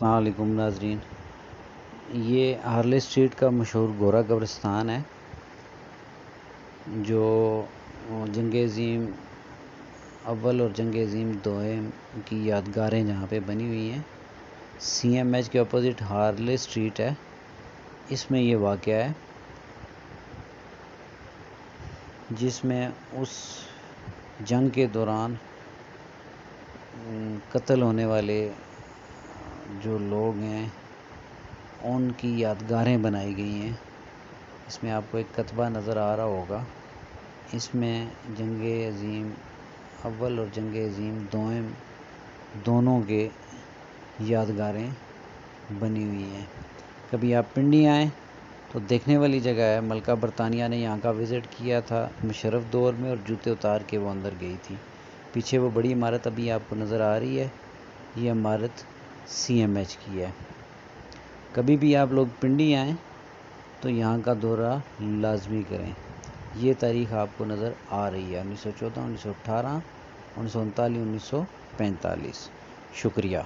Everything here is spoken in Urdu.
السلام علیکم ناظرین، یہ ہارلے اسٹریٹ کا مشہور گورا قبرستان ہے جو جنگ عظیم اول اور جنگ عظیم دوئم کی یادگاریں جہاں پہ بنی ہوئی ہیں۔ سی ایم ایچ کے اپوزٹ ہارلے اسٹریٹ ہے، اس میں یہ واقعہ ہے جس میں اس جنگ کے دوران قتل ہونے والے جو لوگ ہیں ان کی یادگاریں بنائی گئی ہیں۔ اس میں آپ کو ایک کتبہ نظر آ رہا ہوگا، اس میں جنگ عظیم اول اور جنگ عظیم دوئم دونوں کے یادگاریں بنی ہوئی ہیں۔ کبھی آپ پنڈی آئیں تو دیکھنے والی جگہ ہے۔ ملکہ برطانیہ نے یہاں کا وزٹ کیا تھا مشرف دور میں، اور جوتے اتار کے وہ اندر گئی تھی۔ پیچھے وہ بڑی عمارت ابھی آپ کو نظر آ رہی ہے، یہ عمارت سی ایم ایچ کی ہے۔ کبھی بھی آپ لوگ پنڈی آئیں تو یہاں کا دورہ لازمی کریں۔ یہ تاریخ آپ کو نظر آ رہی ہے 1914، 1918، 1939، 1945۔ شکریہ۔